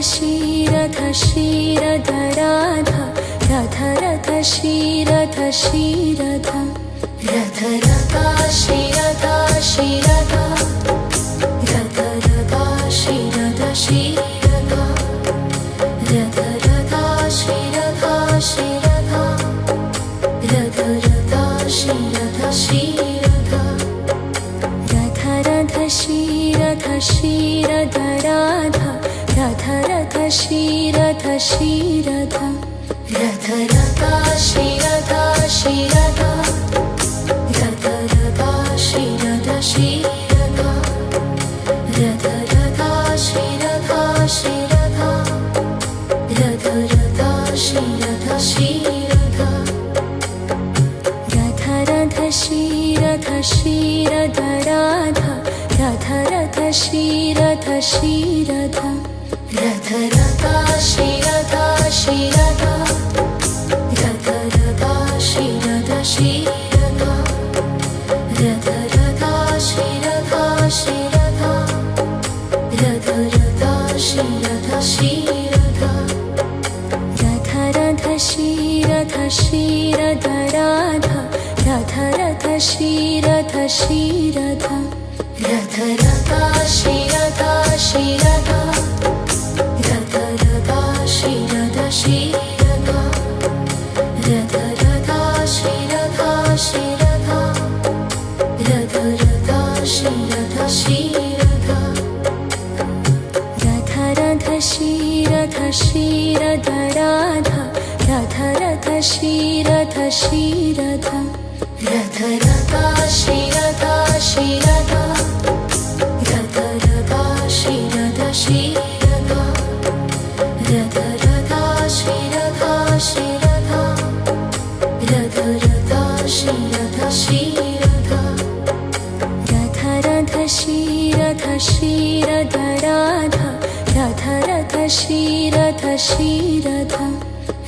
श्रीरथ श्रीरथ राधा रथ रथ श्रीरथ श्रीरथ रथ रथा श्रीरथ श्रीरथ रथ रथा श्रीरथ श्रीरथ रथ रथा श्रीरथ श्रीरथ रथ रथा श्रीरथ श्रीरथ रथ रथ श्रीरथ श्रीरथ राधा रथ रथ श्रीरथ श्रीरथ रथ रथा श्रीरथ श्रीरथ रथ रथा श्रीरथ श्रीरथ रथ रथा श्रीरथ श्रीरथ रथ रथा श्रीरथ श्रीरथ रथ रथ श्रीरथ श्रीरथ राधा रथ रथ श्रीरथ श्रीरथ रथ रथा श्रीरथ श्रीरथ रथ रथा श्रीरथ श्रीरथ रथ रथा श्रीरथ श्रीरथ रथ रथा श्रीरथ श्रीरथ रथ रथ श्रीरथ श्रीरथ राधा रथ रथ श्रीरथ श्रीरथ रथ रथा श्रीरथ श्रीरथ रथ रथा श्रीरथ श्रीरथ रथ रथा श्रीरथ श्रीरथ रथ रथा श्रीरथ श्रीरथ रथ रथ श्रीरथ श्रीरथ राधा रथ रथ श्रीरथ श्रीरथ रथ रथा श्रीरथ श्रीरथ रथ रथा श्रीरथ श्रीरथ रथ रथा श्रीरथ श्रीरथ रथ रथा श्रीरथ श्रीरथ रथ रथ श्रीरथ श्रीरथ राधा रथ रथ श्रीरथ श्रीरथ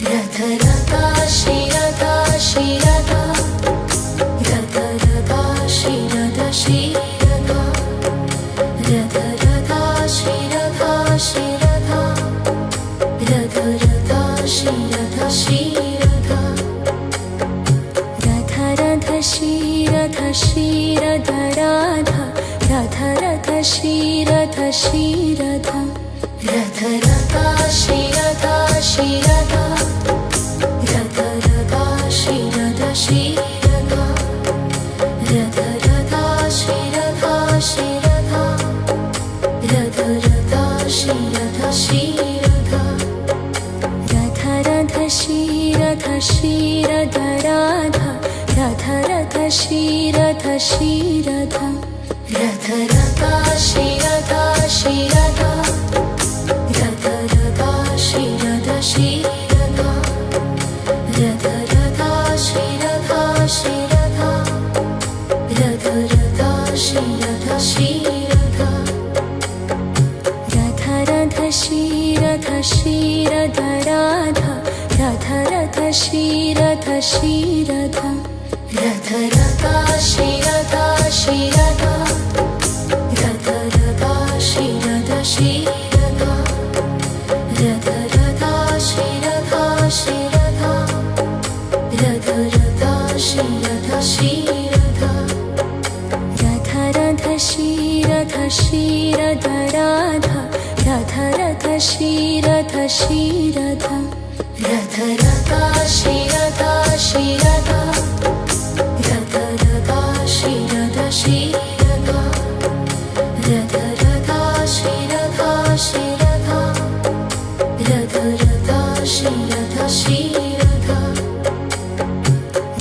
रथ रथा श्रीरथ श्रीरथ रथ रथा श्रीरथ श्रीरथ रथ रथा श्रीरथ श्रीरथ रथ रथा श्रीरथ श्रीरथ रथ रथ श्रीरथ श्रीरथ राधा रथ रथ श्रीरथ श्रीरथ रथ रथा श्रीरथ श्रीरथ रथ रथा श्रीरथ श्रीरथ रथ रथा श्रीरथ श्रीरथ रथ रथा श्रीरथ श्रीरथ रथ रथ श्रीरथ श्रीरथ राधा रथ रथ श्रीरथ श्रीरथ रथ रथा श्रीरथ श्रीरथ रथ रथा श्रीरथ श्रीरथ रथ रथा श्रीरथ श्रीरथ रथ रथा श्रीरथ श्रीरथ रथ रथ श्रीरथ श्रीरथ राधा रथ रथ श्रीरथ श्रीरथ रथ रथा श्रीरथ श्रीरथ रथ रथा श्रीरथ श्रीरथ रथ रथा श्रीरथ श्रीरथ रथ रथा श्रीरथ श्रीरथ रथ रथ श्रीरथ श्रीरथ राधा रथ रथ श्रीरथ श्रीरथ रथ रथा श्रीरथ श्रीरथ रथ रथा श्रीरथ श्रीरथ रथ रथा श्रीरथ श्रीरथ रथ रथा श्रीरथ श्रीरथ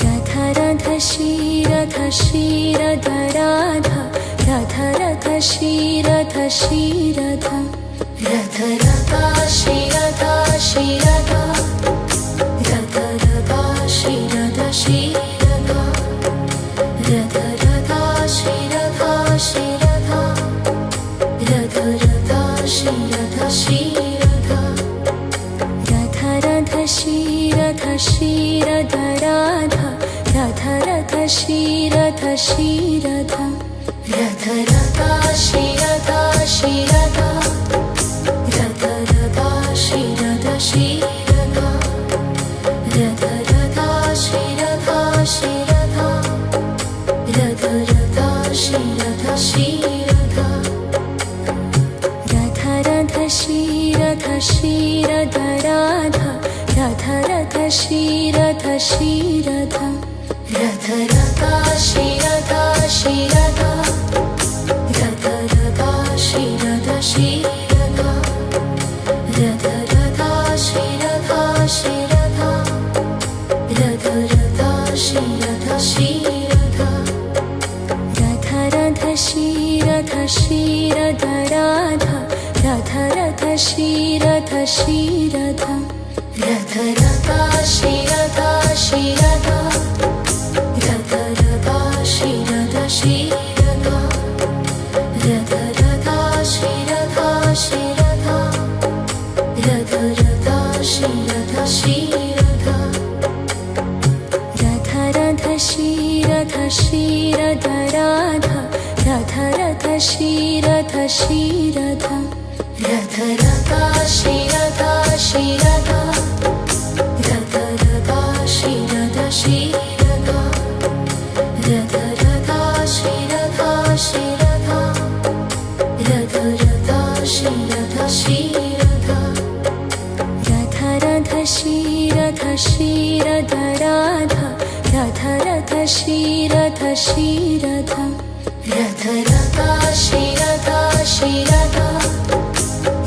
रथ रथ श्रीरथ श्रीरथ राधा रथ रथ श्रीरथ श्रीरथ रथ रथा श्रीरथ श्रीरथ रथ रथा श्रीरथ श्रीरथ रथ रथा श्रीरथ श्रीरथ रथ रथा श्रीरथ श्रीरथ रथ रथ श्रीरथ श्रीरथ राधा रथ रथ श्रीरथ श्रीरथ रथ रथा श्रीरथ श्रीरथ रथ रथा श्रीरथ श्रीरथ राधा राधा रथ श्रीरथ श्रीरथ रथ रथा श्रीरथ श्रीरथ रथ रथा श्रीरथ श्रीरथ रथ रथा श्रीरथ श्रीरथ रथ रथा श्रीरथ श्रीरथ रथ रथ श्रीरथ श्रीरथ राधा राधा रथ श्रीरथ श्रीरथ रथ रथा श्रीरथ श्रीरथ रथ रथा श्रीरथ श्रीरथ रथ रथा श्रीरथ श्रीरथ रथ रथा श्रीरथ श्रीरथ रथ रथ श्रीरथ श्रीरथ राधा राधा रथ श्रीरथ श्रीरथ रथ रथा श्रीरथ श्रीरथ रथ रथा श्रीरथ श्रीरथ रथ रथा श्रीरथ श्रीरथ रथ रथा श्रीरथ श्रीरथ रथ रथ श्रीरथ श्रीरथ राधा राधा रथ श्रीरथ श्रीरथ रथ रथा श्रीरथ श्रीरथ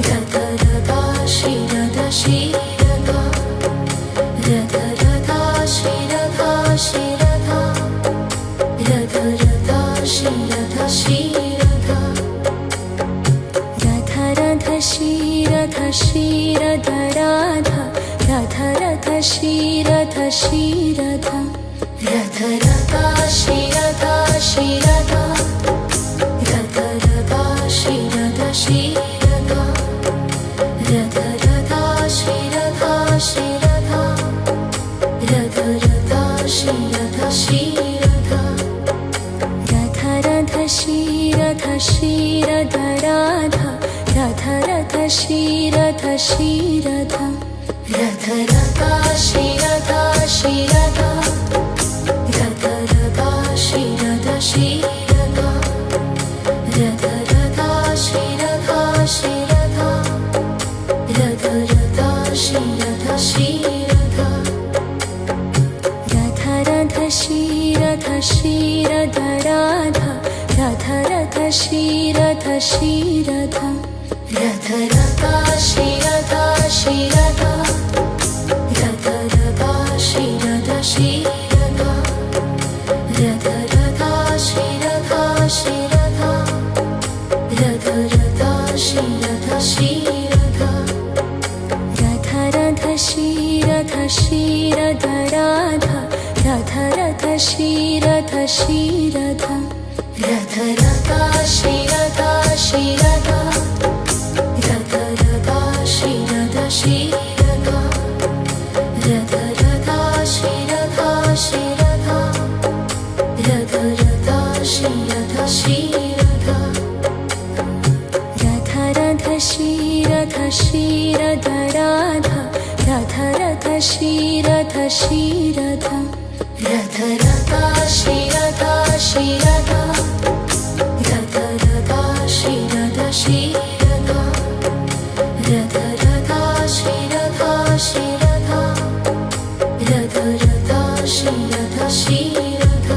रथ रथा श्रीरथ श्रीरथ रथ रथा श्रीरथ श्रीरथ रथ रथा श्रीरथ श्रीरथ रथ रथ श्रीरथ श्रीरथ राधा राधा रथ श्रीरथ श्रीरथ रथ रथा श्रीरथ श्रीरथ रथ रथा श्रीरथ श्रीरथ रथ रथा श्रीरथ श्रीरथ रथ रथा श्रीरथ श्रीरथ रथ रथ श्रीरथ श्रीरथ राधा राधा रथ श्रीरथ श्रीरथ रथ रथा श्रीरथ श्रीरथ रथ रथा श्रीरथ श्रीरथ रथ रथा श्रीरथ श्रीरथ रथ रथा श्रीरथ श्रीरथ रथ रथ श्रीरथ श्रीरथ राधा राधा रथ श्रीरथ श्रीरथ रथ रथा श्रीरथ श्रीरथ रथ रथा श्रीरथ श्रीरथ रथ रथा श्रीरथ श्रीरथ रथ रथा श्रीरथ श्रीरथ रथ रथ श्रीरथ श्रीरथ राधा राधा रथ श्रीरथ श्रीरथ रथ रथा श्रीरथ श्रीरथ रथ रथा श्रीरथ श्रीरथ रथ रथा श्रीरथ श्रीरथ रथ रथा श्रीरथ श्रीरथ रथ रथ श्रीरथ श्रीरथ राधा राधा रथ श्रीरथ श्रीरथ रथ रथा श्रीरथ श्रीरथ रथ रथा श्रीरथ श्रीरथ रथ रथा श्रीरथ श्रीरथ रथ रथा श्रीरथ श्रीरथ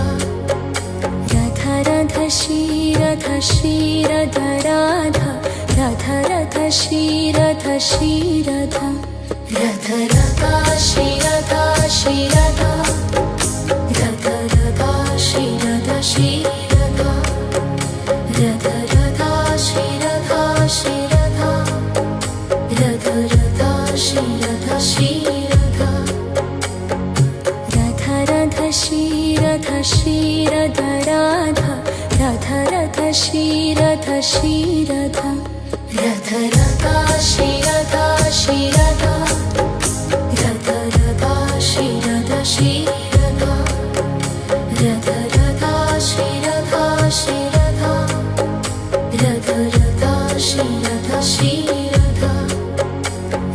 रथ रथ श्रीरथ श्रीरथ राधा राधा रथ श्रीरथ श्रीरथ रथ रथा श्रीरथ श्रीरथ रथ रथा श्रीरथ श्रीरथ रथ रथा श्रीरथ श्रीरथ रथ रथा श्रीरथ श्रीरथ रथ रथ श्रीरथ श्रीरथ राधा राधा रथ श्रीरथ श्रीरथ रथ रथा श्रीरथ श्रीरथ रथ रथा श्रीरथ श्रीरथ रथ रथा श्रीरथ श्रीरथ रथ रथा श्रीरथ श्रीरथ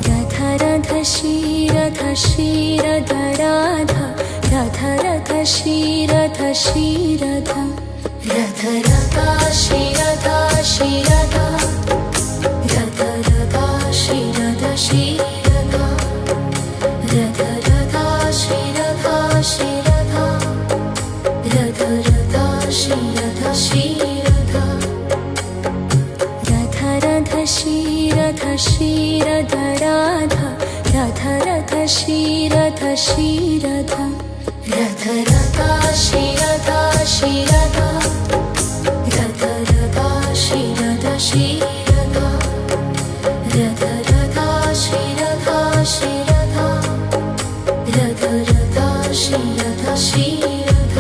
रथ रथ श्रीरथ श्रीरथ राधा राधा रथ श्रीरथ श्रीरथ रथ रथा श्रीरथ श्रीरथ रथ रथा श्रीरथ श्रीरथ राधा रथ रथ श्रीरथ श्रीरथ रथ रथ श्रीरथ श्रीरथ रथ रथ श्रीरथ श्रीरथ रथ रथ श्रीरथ श्रीरथ रथ रथ श्रीरथ श्रीरथ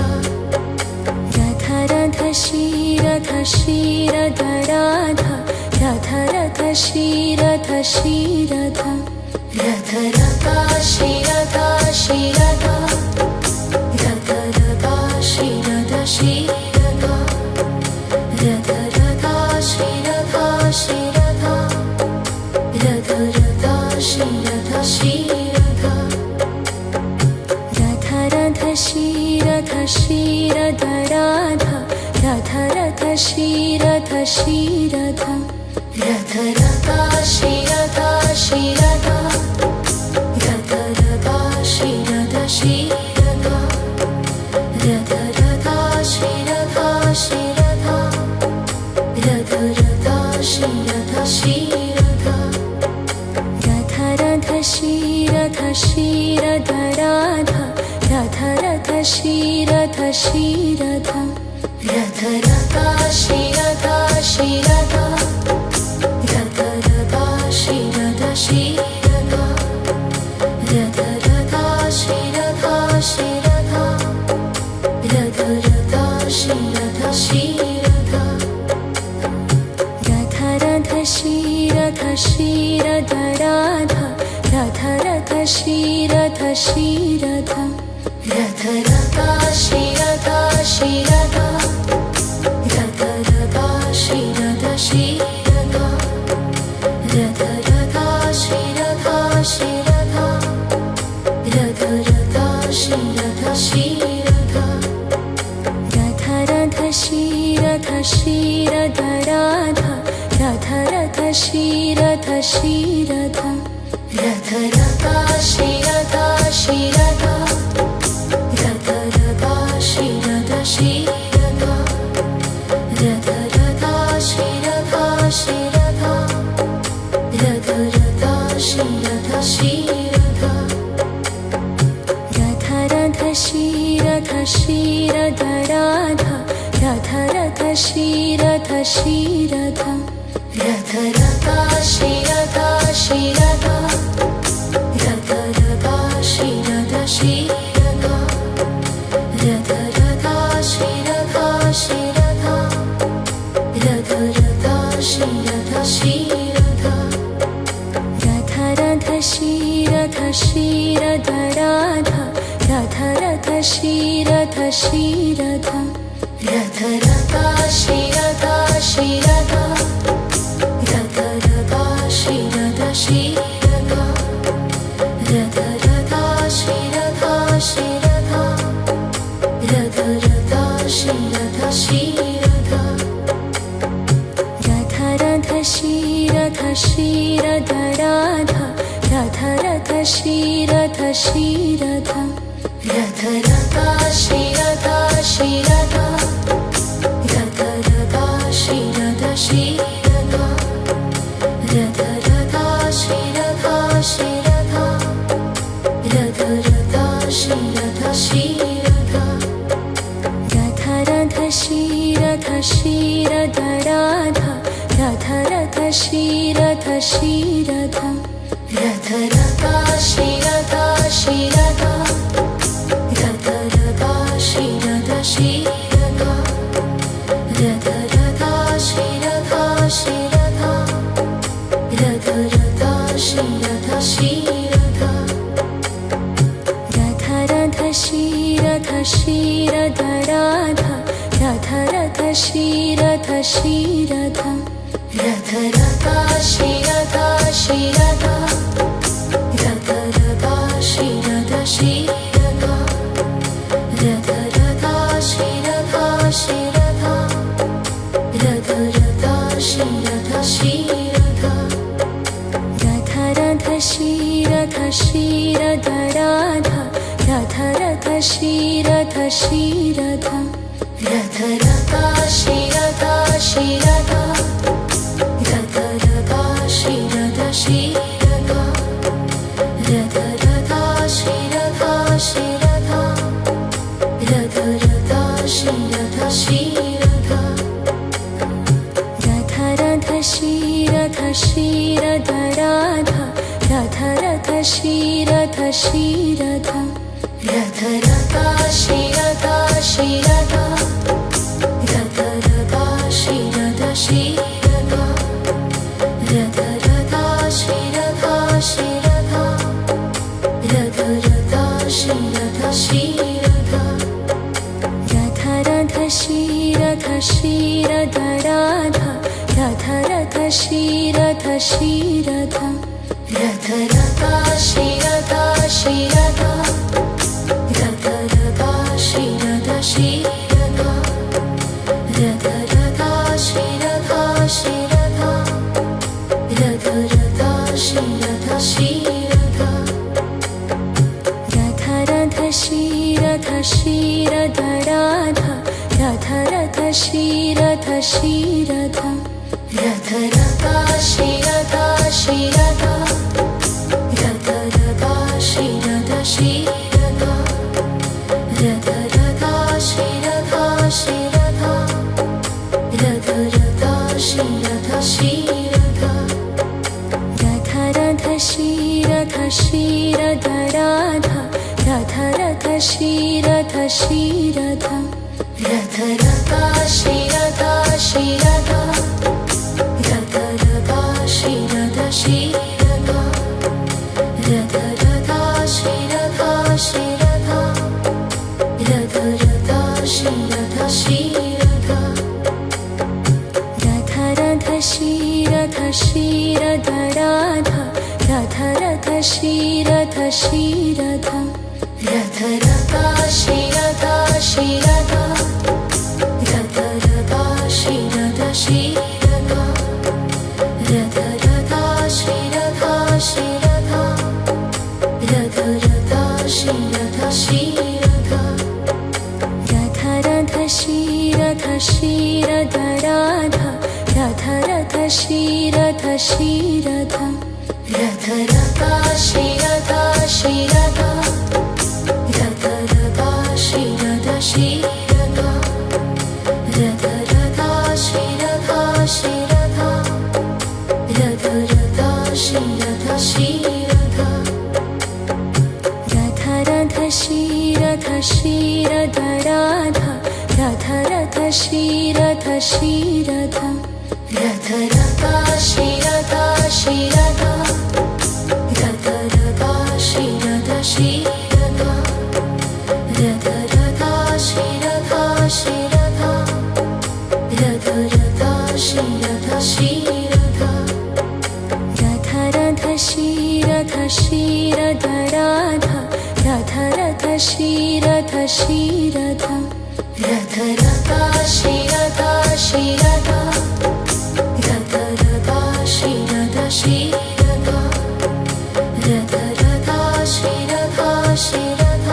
रथ रथ श्रीरथ श्रीरथ राधा रथ रथ श्रीरथ श्रीरथ रथ रथ श्रीरथ श्रीरथ रथ रथ श्रीरथ श्रीरथ रथ रथ श्रीरथ श्रीरथ रथ रथ श्रीरथ श्रीरथ रथ रथ श्रीरथ श्रीरथ राधा रथ रथ श्रीरथ श्रीरथ रथ रथ श्रीरथ श्रीरथ रथ रथ श्रीरथ श्रीरथ रथ रथ श्रीरथ श्रीरथ रथ रथ श्रीरथ श्रीरथ रथ रथ श्रीरथ श्रीरथ राधा रथ रथ श्रीरथ श्रीरथ रथ रथ श्रीरथ श्रीरथ रथ रथ श्रीरथ श्रीरथ रथ रथ श्रीरथ श्रीरथ रथ रथ श्रीरथ श्रीरथ रथ रथ श्रीरथ श्रीरथ राधा रथ रथ श्रीरथ श्रीरथ रथ रथ श्रीरथ श्रीरथ रथ रथ श्रीरथ श्रीरथ रथ रथ श्रीरथ श्रीरथ रथ रथ श्रीरथ श्रीरथ रथ रथ श्रीरथ श्रीरथ राधा रथ रथ श्रीरथ श्रीरथ रथ रथ श्रीरथ श्रीरथ रथ रथ श्रीरथ श्रीरथ रथ रथ श्रीरथ श्रीरथ रथ रथ श्रीरथ श्रीरथ रथ रथ श्रीरथ श्रीरथ राधा रथ रथ श्रीरथ श्रीरथ रथ रथ श्रीरथ श्रीरथ रथ रथ श्रीरथ श्रीरथ रथ रथ श्रीरथ श्रीरथ रथ रथ श्रीरथ श्रीरथ रथ रथ श्रीरथ श्रीरथ राधा रथ रथ श्रीरथ श्रीरथ रथ रथ श्रीरथ श्रीरथ रथ रथ श्रीरथ श्रीरथ रथ रथ श्रीरथ श्रीरथ रथ रथ श्रीरथ श्रीरथ रथ रथ श्रीरथ श्रीरथ राधा रथ रथ श्रीरथ श्रीरथ रथ रथ श्रीरथ श्रीरथ रथ रथ श्रीरथ श्रीरथ रथ रथ श्रीरथ श्रीरथ रथ रथ श्रीरथ श्रीरथ रथ रथ श्रीरथ श्रीरथ राधा रथ रथ श्रीरथ श्रीरथ रथ रथ श्रीरथ श्रीरथ रथ रथ श्रीरथ श्रीरथ रथ रथ श्रीरथ श्रीरथ रथ रथ श्रीरथ श्रीरथ रथ रथ श्रीरथ श्रीरथ राधा रथ रथ श्रीरथ श्रीरथ रथ रथ श्रीरथ श्रीरथ रथ रथ श्रीरथ श्रीरथ रथ रथ श्रीरथ श्रीरथ रथ रथ श्रीरथ श्रीरथ रथ रथ श्रीरथ श्रीरथ राधा रथ रथ श्रीरथ श्रीरथ रथ रथ श्रीरथ श्रीरथ रथ रथ श्रीरथ श्रीरथ राधा राधा रथ श्रीरथ श्रीरथ रथ रथा श्रीरथ श्रीरथ रथ रथा श्रीरथ श्रीरथ रथ रथा श्रीरथ श्रीरथ रथ रथा श्रीरथ श्रीरथ रथ रथ श्रीरथ श्रीरथ राधा राधा रथ श्रीरथ श्रीरथ रथ रथा श्रीरथ श्रीरथ रथ रथा श्रीरथ श्रीरथ रथ रथा श्रीरथ श्रीरथ रथ रथा श्रीरथ श्रीरथ रथ रथ श्रीरथ श्रीरथ राधा राधा रथ श्रीरथ श्रीरथ रथ रथा श्रीरथ श्रीरथ रथ रथा श्रीरथ श्रीरथ रथ रथा श्रीरथ श्रीरथ रथ रथा श्रीरथ श्रीरथ रथ रथ श्रीरथ श्रीरथ राधा राधा रथ श्रीरथ श्रीरथ रथ रथा श्रीरथ श्रीरथ रथ रथा श्रीरथ श्रीरथ रथ रथा श्रीरथ श्रीरथ रथ रथा श्रीरथ श्रीरथ रथ रथ श्रीरथ श्रीरथ राधा राधा रथ श्रीरथ श्रीरथ रथ रथा श्रीरथ श्रीरथ रथ रथा श्रीरथ श्रीरथ रथ रथा श्रीरथ श्रीरथ रथ रथा श्रीरथ श्रीरथ रथ रथ श्रीरथ श्रीरथ राधा राधा रथ श्रीरथ श्रीरथ रथ रथा श्रीरथ श्रीरथ रथ रथा श्रीरथ श्रीरथ रथ रथा श्रीरथ श्रीरथ रथ रथा श्रीरथ श्रीरथ रथ रथ श्रीरथ श्रीरथ राधा राधा रथ श्रीरथ श्रीरथ रथ रथा श्रीरथ श्रीरथ रथ रथा श्रीरथ श्रीरथ रथ रथा श्रीरथ श्रीरथ रथ रथा श्रीरथ श्रीरथ रथ रथ श्रीरथ श्रीरथ राधा राधा रथ श्रीरथ श्रीरथ रथ रथा श्रीरथ श्रीरथ रथ रथा श्रीरथ श्रीरथ रथ रथा श्रीरथ श्रीरथ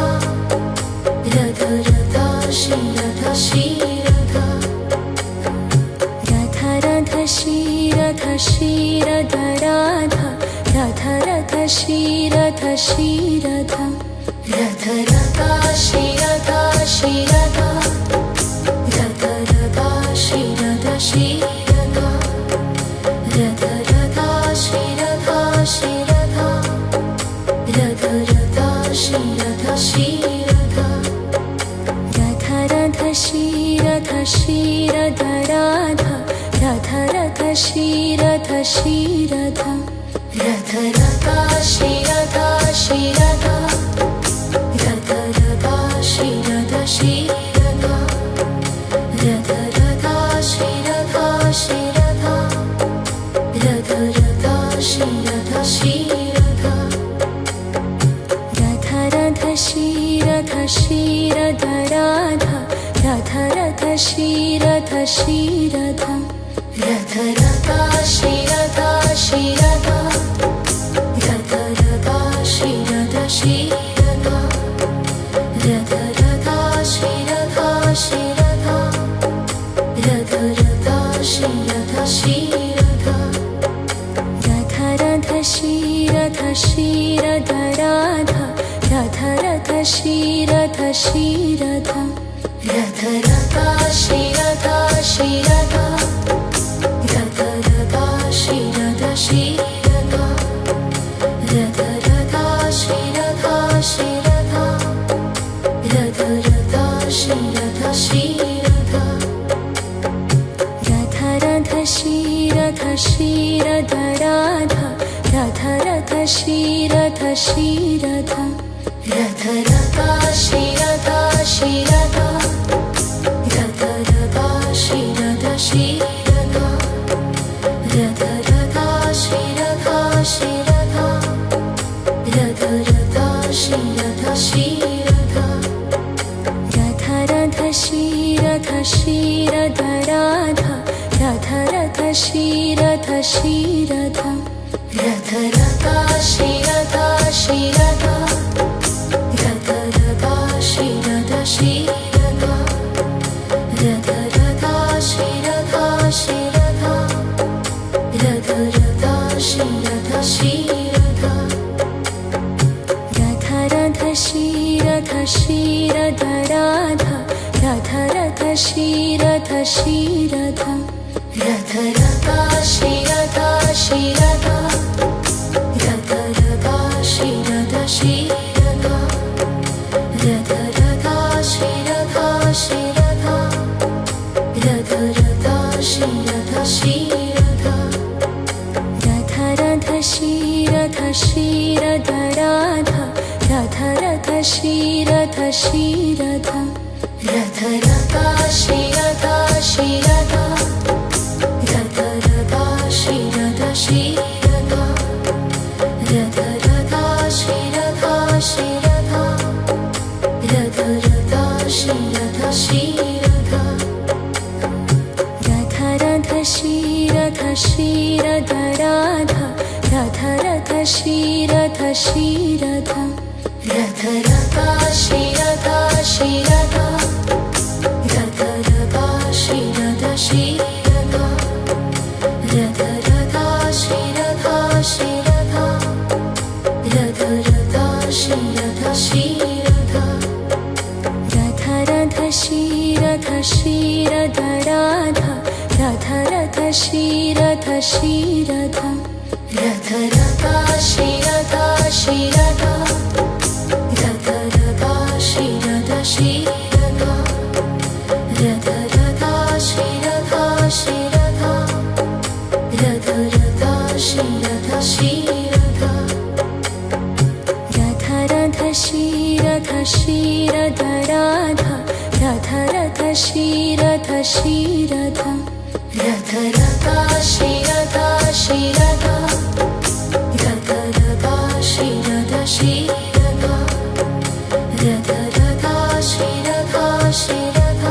रथ रथा श्रीरथ श्रीरथ रथ रथ श्रीरथ श्रीरथ राधा राधा रथ श्रीरथ श्रीरथ रथ रथा श्रीरथ श्रीरथ रथ रथा श्रीरथ श्रीरथ रथ रथा श्रीरथ श्रीरथ रथ रथा श्रीरथ श्रीरथ रथ रथ श्रीरथ श्रीरथ राधा राधा रथ श्रीरथ श्रीरथ रथ रथा श्रीरथ श्रीरथ रथ रथा श्रीरथ श्रीरथ रथ रथा श्रीरथ श्रीरथ रथ रथा श्रीरथ श्रीरथ रथ रथ श्रीरथ श्रीरथ राधा राधा रथ श्रीरथ श्रीरथ रथ रथा श्रीरथ श्रीरथ रथ रथा श्रीरथ श्रीरथ रथ रथा श्रीरथ श्रीरथ रथ रथा श्रीरथ श्रीरथ रथ रथ श्रीरथ श्रीरथ राधा राधा रथ श्रीरथ श्रीरथ रथ रथा श्रीरथ श्रीरथ रथ रथा श्रीरथ श्रीरथ राधा राधा रथ श्रीरथ श्रीरथ रथ रथा श्रीरथ श्रीरथ रथ रथा श्रीरथ श्रीरथ रथ रथा श्रीरथ श्रीरथ रथ रथा श्रीरथ श्रीरथ रथ रथ श्रीरथ श्रीरथ राधा राधा रथ श्रीरथ श्रीरथ रथ रथा श्रीरथ श्रीरथ रथ रथा श्रीरथ श्रीरथ रथ रथा श्रीरथ श्रीरथ रथ रथा श्रीरथ श्रीरथ रथ रथ श्रीरथ श्रीरथ राधा राधा रथ श्रीरथ श्रीरथ रथ रथा श्रीरथ श्रीरथ रथ रथा श्रीरथ श्रीरथ रथ रथा श्रीरथ श्रीरथ रथ रथा श्रीरथ श्रीरथ रथ रथ श्रीरथ श्रीरथ राधा राधा रथ श्रीरथ श्रीरथ रथ रथा श्रीरथ श्रीरथ रथ रथा श्रीरथ श्रीरथ रथ रथा श्रीरथ श्रीरथ रथ रथा श्रीरथ श्रीरथ रथ रथ श्रीरथ श्रीरथ राधा राधा रथ श्रीरथ श्रीरथ रथ रथा श्रीरथ श्रीरथ रथ रथा श्रीरथ श्रीरथ रथ रथा श्रीरथ श्रीरथ रथ रथा श्रीरथ श्रीरथ रथ रथ श्रीरथ श्रीरथ राधा राधा रथ श्रीरथ श्रीरथ रथ रथा श्रीरथ श्रीरथ रथ रथा श्रीरथ श्रीरथ रथ रथा श्रीरथ श्रीरथ रथ रथा श्रीरथ श्रीरथ रथ रथ श्रीरथ श्रीरथ राधा राधा रथ श्रीरथ श्रीरथ रथ रथा श्रीरथ श्रीरथ रथ रथा श्रीरथ श्रीरथ रथ रथा श्रीरथ श्रीरथ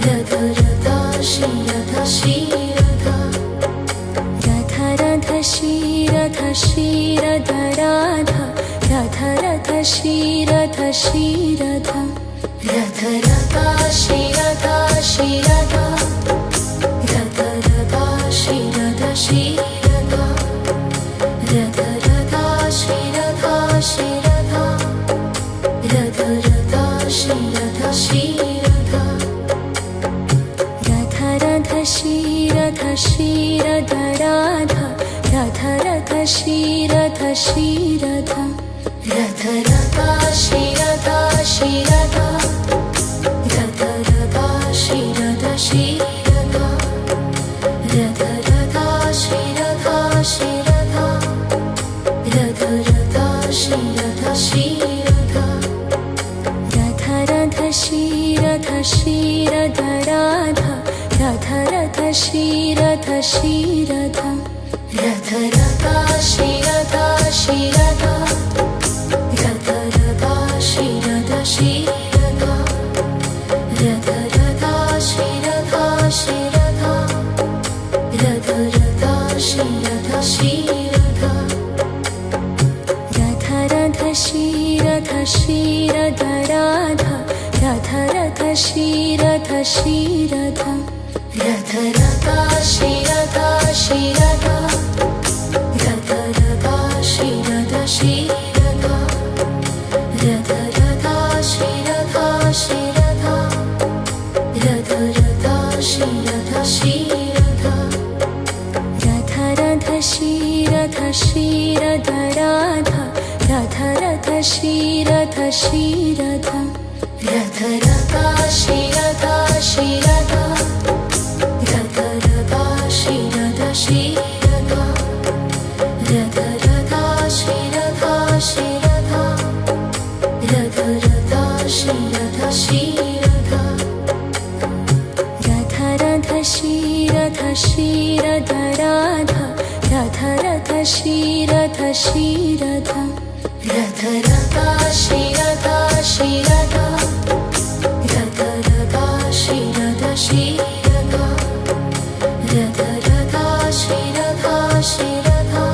रथ रथा श्रीरथ श्रीरथ रथ रथ श्रीरथ श्रीरथ राधा राधा रथ श्रीरथ श्रीरथ रथ रथा श्रीरथ श्रीरथ रथ रथा श्रीरथ श्रीरथ रथ रथा श्रीरथ श्रीरथ रथ रथा श्रीरथ श्रीरथ रथ रथ श्रीरथ श्रीरथ राधा राधा रथ श्रीरथ श्रीरथ रथ रथा श्रीरथ श्रीरथ रथ रथा श्रीरथ श्रीरथ रथ रथा श्रीरथ श्रीरथ रथ रथा श्रीरथ श्रीरथ रथ रथ श्रीरथ श्रीरथ राधा राधा रथ श्रीरथ श्रीरथ रथ रथा श्रीरथ श्रीरथ रथ रथा श्रीरथ श्रीरथ रथ रथा श्रीरथ श्रीरथ रथ रथा श्रीरथ श्रीरथ रथ रथ श्रीरथ श्रीरथ राधा राधा रथ श्रीरथ श्रीरथ रथ रथा श्रीरथ श्रीरथ रथ रथा श्रीरथ श्रीरथ रथ रथा श्रीरथ श्रीरथ रथ रथा श्रीरथ श्रीरथ रथ रथ श्रीरथ श्रीरथ राधा राधा रथ श्रीरथ श्रीरथ रथ रथा श्रीरथ श्रीरथ रथ रथा श्रीरथ श्रीरथा रथ रथा श्रीरथा श्रीरथा रथ रथा श्रीरथा श्रीरथा रथ रथ श्रीरथ श्रीरथ राधा रथ रथ श्रीरथ श्रीरथा रथ रथा श्रीरथा श्रीरथा रथ रथा श्रीरथ श्रीरथा रथ रथा श्रीरथा श्रीरथा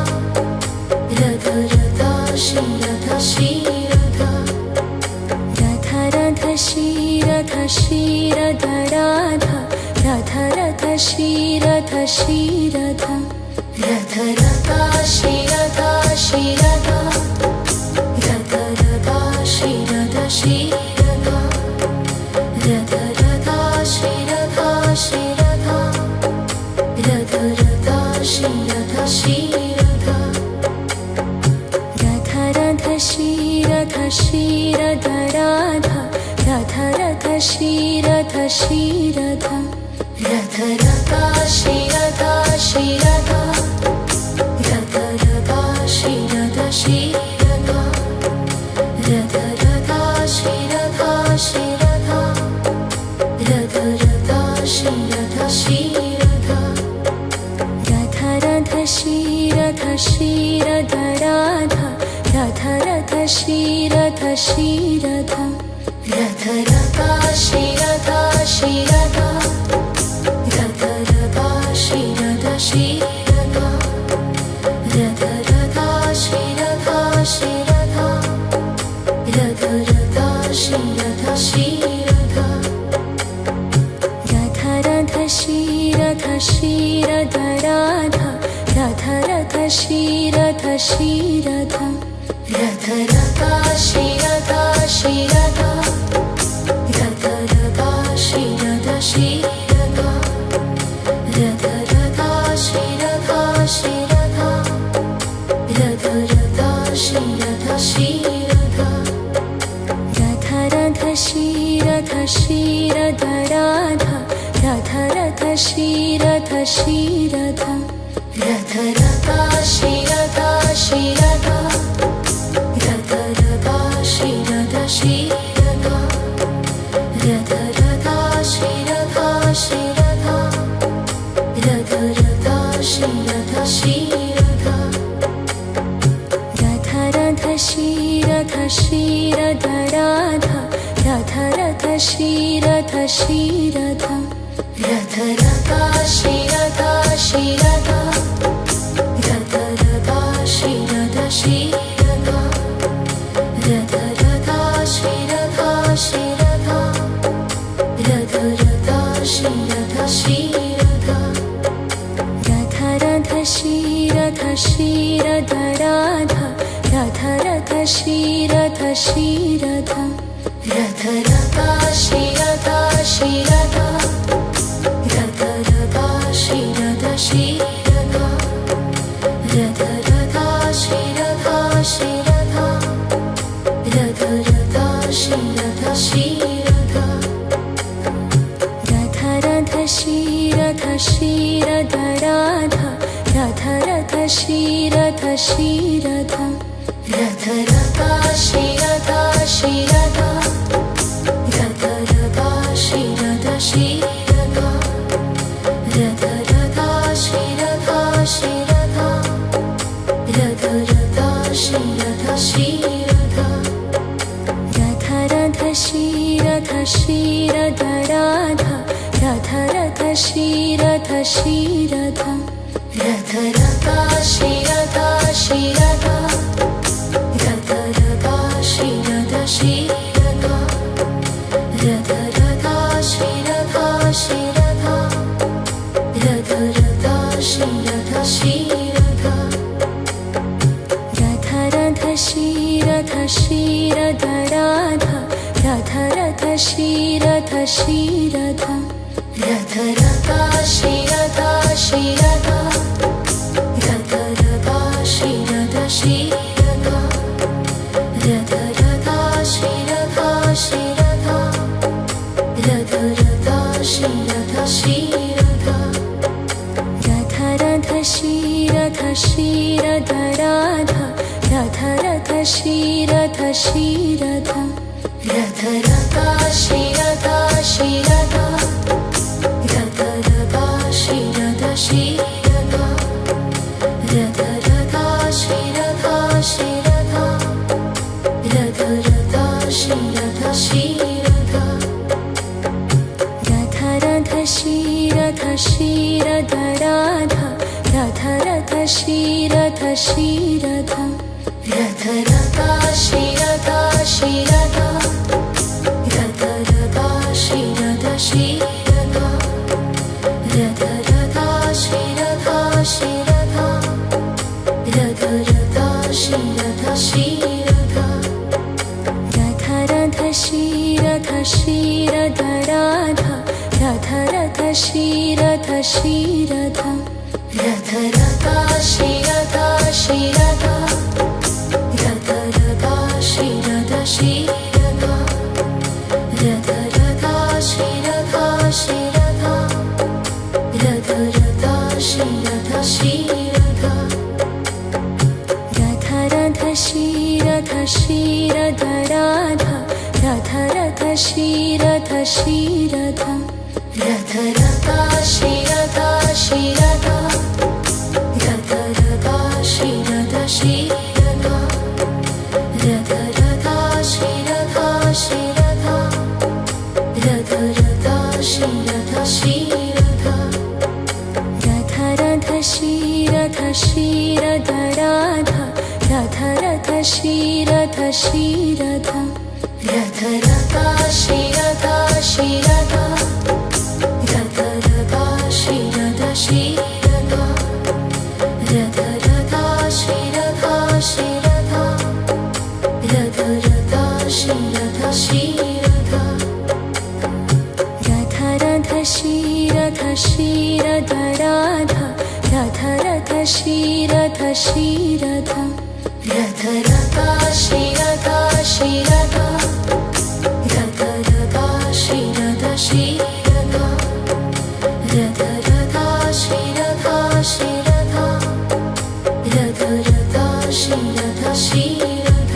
रथ रथा श्रीरथा श्रीरथा रथ रथ श्रीरथ श्रीरथ राधा रथ रथ श्रीरथ श्रीरथा रथ रथा श्रीरथा श्रीरथा रथ रथा श्रीरथ श्रीरथा रथ रथा श्रीरथा श्रीरथा रथ रथा श्रीरथा श्रीरथा रथ रथ श्रीरथ श्रीरथ राधा रथ रथ श्रीरथ श्रीरथा रथ रथा श्रीरथा श्रीरथा रथ रथा श्रीरथ श्रीरथा रथ रथा श्रीरथा श्रीरथा रथ रथा श्रीरथा श्रीरथा रथ रथ श्रीरथ श्रीरथ राधा रथ रथ श्रीरथ श्रीरथा रथ रथा श्रीरथा श्रीरथा रथ रथा श्रीरथ श्रीरथा रथ रथा श्रीरथा श्रीरथा रथ रथा श्रीरथा श्रीरथा रथ रथ श्रीरथ श्रीरथ राधा रथ रथ श्रीरथ श्रीरथा रथ रथा श्रीरथा श्रीरथा रथ रथा श्रीरथ श्रीरथा रथ रथा श्रीरथा श्रीरथा रथ रथा श्रीरथा श्रीरथा रथ रथ श्रीरथ श्रीरथ राधा रथ रथ श्रीरथ श्रीरथा रथ रथा श्रीरथा श्रीरथा रथ रथा श्रीरथ श्रीरथा रथ रथा श्रीरथा श्रीरथा रथ रथा श्रीरथा श्रीरथा रथ रथ श्रीरथ श्रीरथ राधा रथ रथ श्रीरथ श्रीरथा रथ रथा श्रीरथा श्रीरथा रथ रथा श्रीरथ श्रीरथा रथ रथा श्रीरथा श्रीरथा रथ रथा श्रीरथा श्रीरथा रथ रथ श्रीरथ श्रीरथ राधा रथ रथ श्रीरथ श्रीरथा रथ रथा श्रीरथा श्रीरथा रथ रथा श्रीरथ श्रीरथा रथ रथा श्रीरथा श्रीरथा रथ रथा श्रीरथा श्रीरथा रथ रथ श्रीरथ श्रीरथ राधा रथ रथ श्रीरथ श्रीरथा रथ रथा श्रीरथा श्रीरथा रथ रथा श्रीरथ श्रीरथा रथ रथा श्रीरथा श्रीरथा रथ रथा श्रीरथा श्रीरथा रथ रथ श्रीरथ श्रीरथ राधा रथ रथ श्रीरथ श्रीरथा रथ रथा श्रीरथा श्रीरथा रथ रथा श्रीरथ श्रीरथा रथ रथा श्रीरथा श्रीरथा रथ रथा श्रीरथा श्रीरथा रथ रथ श्रीरथ श्रीरथ राधा रथ रथ श्रीरथ श्रीरथा रथ रथा श्रीरथा श्रीरथा रथ रथा श्रीरथ श्रीरथा रथ रथा श्रीरथा श्रीरथा रथ रथा श्रीरथा श्रीरथा रथ रथ श्रीरथ श्रीरथ राधा राधा रथ श्रीरथ श्रीरथ रथ रथा श्रीरथ श्रीरथ रथ रथा श्रीरथ श्रीरथ रथ रथा श्रीरथ श्रीरथ रथ रथा श्रीरथ श्रीरथ रथ रथ श्रीरथ श्रीरथ राधा राधा रथ श्रीरथ श्रीरथ रथ रथा श्रीरथ श्रीरथ रथ रथा श्रीरथ श्रीरथ रथ रथा श्रीरथ श्रीरथ रथ रथा श्रीरथ श्रीरथ रथ रथ श्रीरथ श्रीरथ राधा राधा रथ श्रीरथ श्रीरथ रथ रथा श्रीरथ श्रीरथ रथ रथा श्रीरथ श्रीरथ रथ रथा श्रीरथ श्रीरथ रथ रथा श्रीरथ श्रीरथ रथ रथ श्रीरथ श्रीरथ राधा राधा रथ श्रीरथ श्रीरथ रथ रथा श्रीरथ श्रीरथ रथ रथा श्रीरथ श्रीरथ रथ रथा श्रीरथ श्रीरथ रथ रथा श्रीरथ श्रीरथ रथ रथ श्रीरथ श्रीरथ राधा राधा रथ श्रीरथ श्रीरथ रथ रथा श्रीरथ श्रीरथ रथ रथा श्रीरथ श्रीरथ रथ रथा श्रीरथ श्रीरथ रथ रथा श्रीरथ श्रीरथ रथ रथ श्रीरथ श्रीरथ राधा राधा रथ श्रीरथ श्रीरथ रथ रथा श्रीरथ श्रीरथ रथ रथा श्रीरथ श्रीरथ रथ रथा श्रीरथ श्रीरथ रथ रथा श्रीरथ श्रीरथ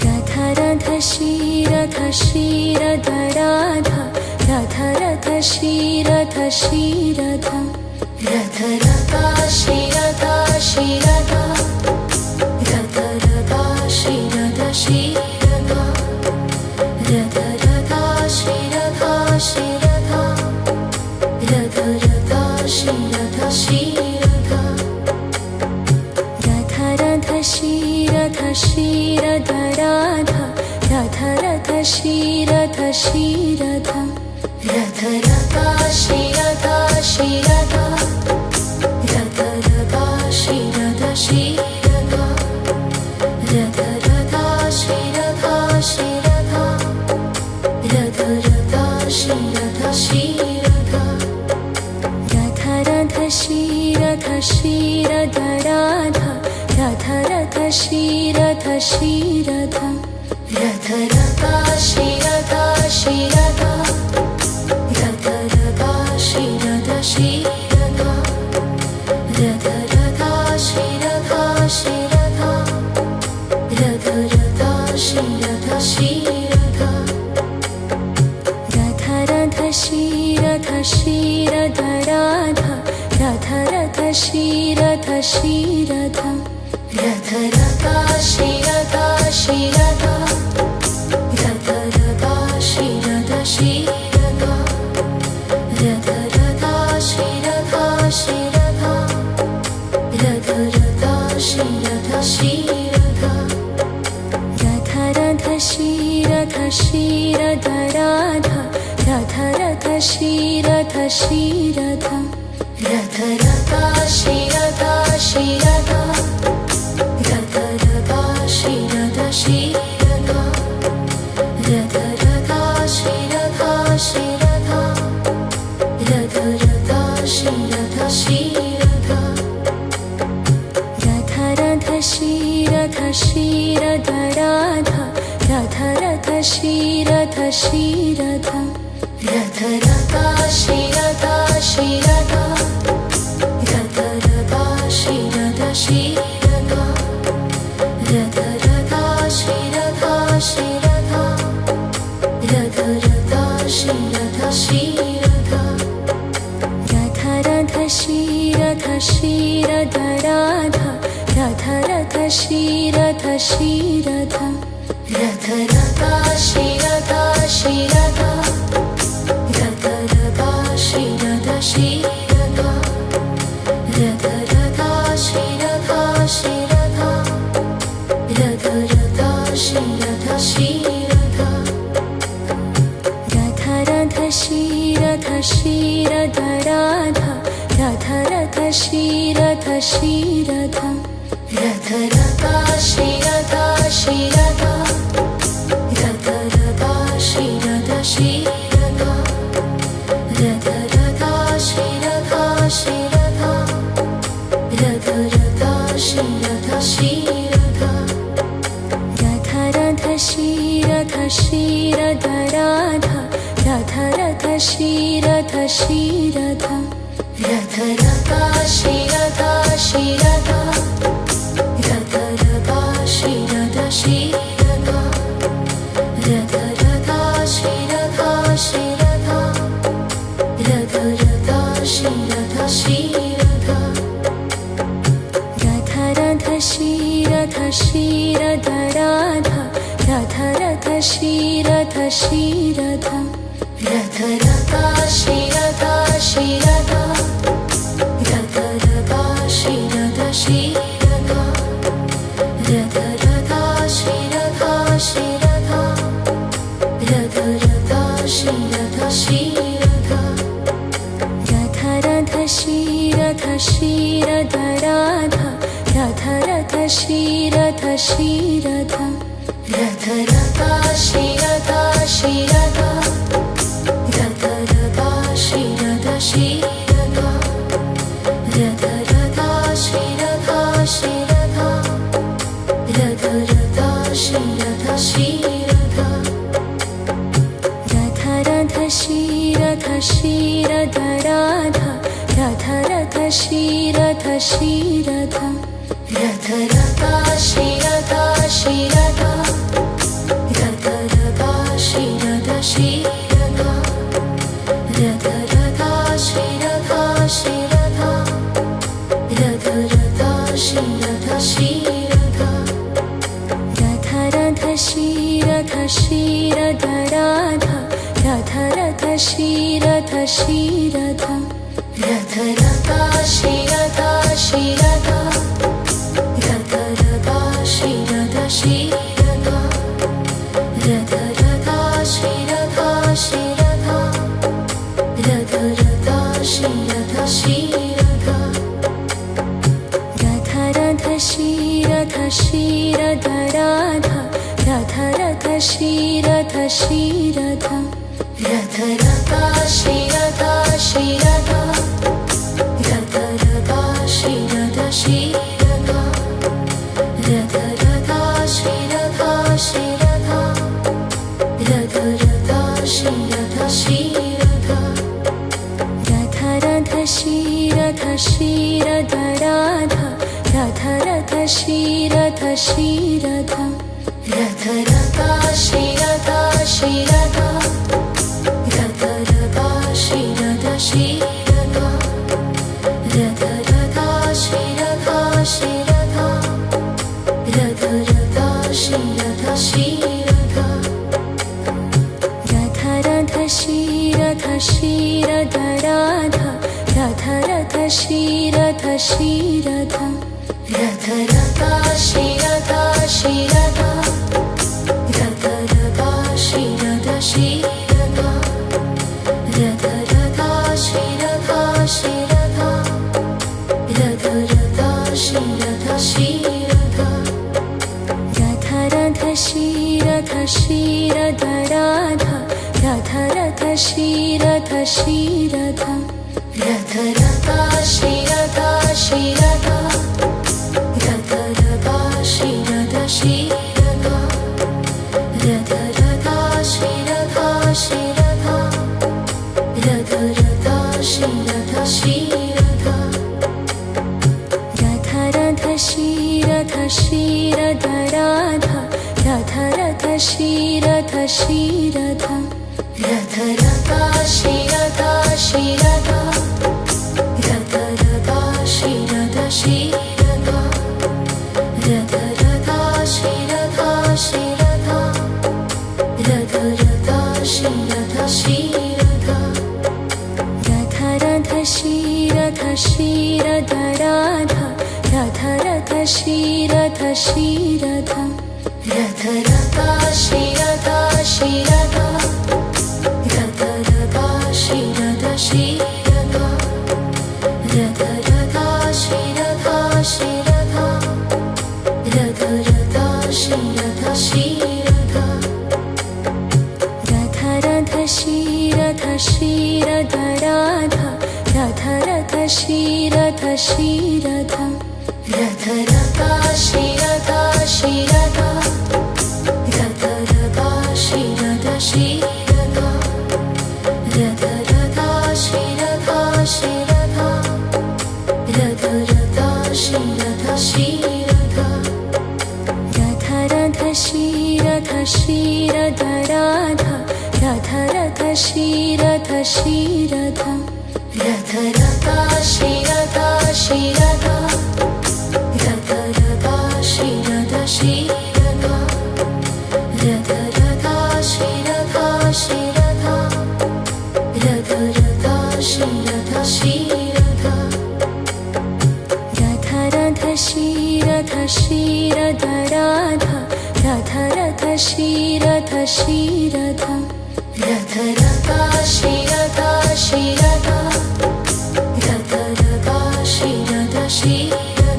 रथ रथ श्रीरथ श्रीरथ राधा राधा रथ श्रीरथ श्रीरथ रथ रथा श्रीरथ श्रीरथ रथ रथा श्रीरथ श्रीरथ रथ रथा श्रीरथ श्रीरथ रथ रथा श्रीरथ श्रीरथ रथ रथ श्रीरथ श्रीरथ राधा राधा रथ श्रीरथ श्रीरथ रथ रथा श्रीरथ श्रीरथ रथ रथा श्रीरथ श्रीरथ रथ रथा श्रीरथ श्रीरथ रथ रथा श्रीरथ श्रीरथ रथ रथ श्रीरथ श्रीरथ राधा राधा रथ श्रीरथ श्रीरथ रथ रथा श्रीरथ श्रीरथ रथ रथा श्रीरथ श्रीरथ रथ रथा श्रीरथ श्रीरथ रथ रथा श्रीरथ श्रीरथ रथ रथ श्रीरथ श्रीरथ राधा राधा रथ श्रीरथ श्रीरथ रथ रथा श्रीरथ श्रीरथ रथ रथा श्रीरथ श्रीरथ रथ रथा श्रीरथ श्रीरथ रथ रथा श्रीरथ श्रीरथ रथ रथ श्रीरथ श्रीरथ राधा राधा रथ श्रीरथ श्रीरथ रथ रथा श्रीरथ श्रीरथ रथ रथा श्रीरथ श्रीरथ रथ रथा श्रीरथ श्रीरथ रथ रथा श्रीरथ श्रीरथ रथ रथ श्रीरथ श्रीरथ राधा राधा रथ श्रीरथ श्रीरथ रथ रथा श्रीरथ श्रीरथ रथ श्रीरथा रथ रथा श्रीरथा श्रीरथा रथ रथा श्रीरथा श्रीरथा रथ रथ श्रीरथ श्रीरथ राधा रथ रथ श्रीरथ श्रीरथा रथ रथा श्रीरथा श्रीरथा रथ रथा श्रीरथ श्रीरथा रथ रथा श्रीरथा श्रीरथा रथ रथा श्रीरथा श्रीरथा रथ रथ श्रीरथ श्रीरथ राधा रथ रथ श्रीरथ श्रीरथा रथ रथा श्रीरथा श्रीरथा रथ रथा श्रीरथ श्रीरथा रथ रथा श्रीरथा श्रीरथा रथ रथा श्रीरथ श्रीरथा रथ रथ श्रीरथ श्रीरथ राधा रथ रथ श्रीरथ श्रीरथा रथ रथा श्रीरथा श्रीरथा रथ रथा श्रीरथ श्रीरथा रथ रथा श्रीरथा श्रीरथा रथ रथा श्रीरथ श्रीरथा रथ रथ श्रीरथ श्रीरथ राधा रथ रथ श्रीरथ श्रीरथा रथ रथा श्रीरथा श्रीरथा रथ रथा श्रीरथ श्रीरथा रथ रथा श्रीरथा श्रीरथा रथ रथा श्रीरथ श्रीरथा रथ रथ श्रीरथ श्रीरथ राधा रथ रथ श्रीरथ श्रीरथा रथ रथा श्रीरथा श्रीरथा रथ रथा श्रीरथ श्रीरथा रथ रथा श्रीरथा श्रीरथा रथ रथा श्रीरथ श्रीरथा रथ रथ श्रीरथ श्रीरथ राधा रथ रथ श्रीरथ श्रीरथा रथ रथा श्रीरथा श्रीरथा रथ रथा श्रीरथ श्रीरथा रथ रथा श्रीरथा श्रीरथा रथ रथा श्रीरथ श्रीरथा रथ रथ श्रीरथ श्रीरथ राधा रथ रथ श्रीरथ श्रीरथा रथ रथा श्रीरथा श्रीरथा रथ रथा श्रीरथ श्रीरथा रथ रथा श्रीरथा श्रीरथा रथ रथा श्रीरथ श्रीरथा रथ रथ श्रीरथ श्रीरथ राधा रथ रथ श्रीरथ श्रीरथा रथ रथा श्रीरथा श्रीरथा रथ रथा श्रीरथ श्रीरथा रथ रथा श्रीरथा श्रीरथा रथ रथा श्रीरथ श्रीरथा रथ रथ श्रीरथ श्रीरथ राधा रथ रथ श्रीरथ श्रीरथा रथ रथा श्रीरथा श्रीरथा रथ रथा श्रीरथ श्रीरथा रथ रथा श्रीरथा श्रीरथा रथ रथा श्रीरथ श्रीरथा रथ रथ श्रीरथ श्रीरथ राधा रथ रथ श्रीरथ श्रीरथा रथ रथा श्रीरथा श्रीरथा रथ रथा श्रीरथ श्रीरथा रथ रथा श्रीरथा श्रीरथा रथ रथा श्रीरथ श्रीरथा रथ रथ श्रीरथ श्रीरथ राधा रथ रथ श्रीरथ श्रीरथा रथ रथा श्रीरथा श्रीरथा रथ रथा श्रीरथ श्रीरथा रथ रथा श्रीरथा श्रीरथा रथ रथा श्रीरथ श्रीरथा रथ रथ श्रीरथ श्रीरथ राधा रथ रथ श्रीरथ श्रीरथ रथ रथा श्रीरथ श्रीरथ रथ रथा श्रीरथ श्रीरथ रथ रथा श्रीरथ श्रीरथ रथ रथा श्रीरथ श्रीरथ रथ रथ श्रीरथ श्रीरथ राधा रथ रथ श्रीरथ श्रीरथ रथ रथा श्रीरथ श्रीरथ रथ रथा श्रीरथ श्रीरथ रथ रथा श्रीरथ श्रीरथ रथ रथा श्रीरथ श्रीरथ रथ रथ श्रीरथ श्रीरथ राधा रथ रथ श्रीरथ श्रीरथ रथ रथा श्रीरथ श्रीरथ रथ रथा श्रीरथ श्रीरथ रथ रथा श्रीरथ श्रीरथ रथ रथा श्रीरथ श्रीरथ रथ रथ श्रीरथ श्रीरथ राधा रथ रथ श्रीरथ श्रीरथ रथ रथा श्रीरथ श्रीरथ रथ रथा श्रीरथ श्रीरथ रथ रथा श्रीरथ श्रीरथ रथ रथा श्रीरथ श्रीरथ रथ रथ श्रीरथ श्रीरथ राधा रथ रथ श्रीरथ श्रीरथ रथ रथा श्रीरथ श्रीरथ रथ रथा श्रीरथ श्रीरथ रथ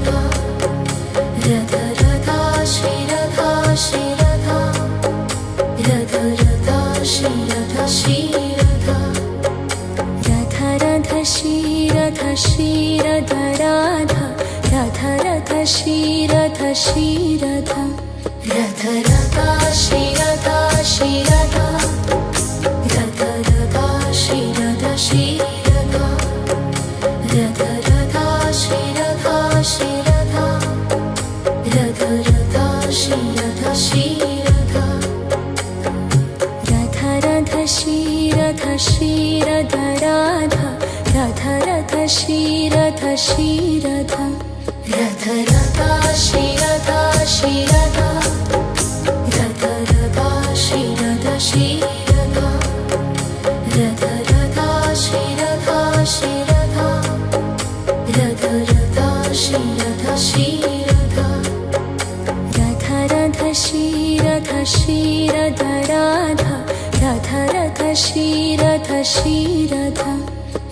रथा श्रीरथ श्रीरथ रथ रथा श्रीरथ श्रीरथ रथ रथ श्रीरथ श्रीरथ राधा रथ रथ श्रीरथ श्रीरथ रथ रथा श्रीरथ श्रीरथ रथ रथा श्रीरथ श्रीरथ रथ रथा श्रीरथ श्रीरथ रथ रथा श्रीरथ श्रीरथ रथ रथ श्रीरथ श्रीरथ राधा रथ रथ श्रीरथ श्रीरथ रथ रथा श्रीरथ श्रीरथ रथ रथा श्रीरथ श्रीरथ रथ रथा श्रीरथ श्रीरथ रथ रथा श्रीरथ श्रीरथ रथ रथ श्रीरथ श्रीरथ राधा रथ रथ श्रीरथ श्रीरथ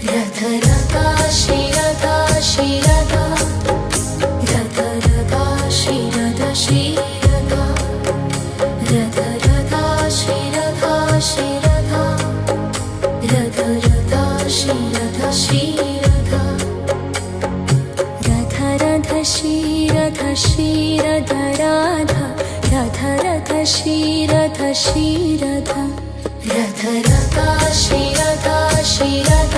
रथ रथा श्रीरथ श्रीरथ रथ रथा श्रीरथ श्रीरथ रथ रथा श्रीरथ श्रीरथ रथ रथा श्रीरथ श्रीरथ रथ रथ श्रीरथ श्रीरथ राधा रथ रथ श्रीरथ श्रीरथ रथ रथा श्रीरथ श्रीरथ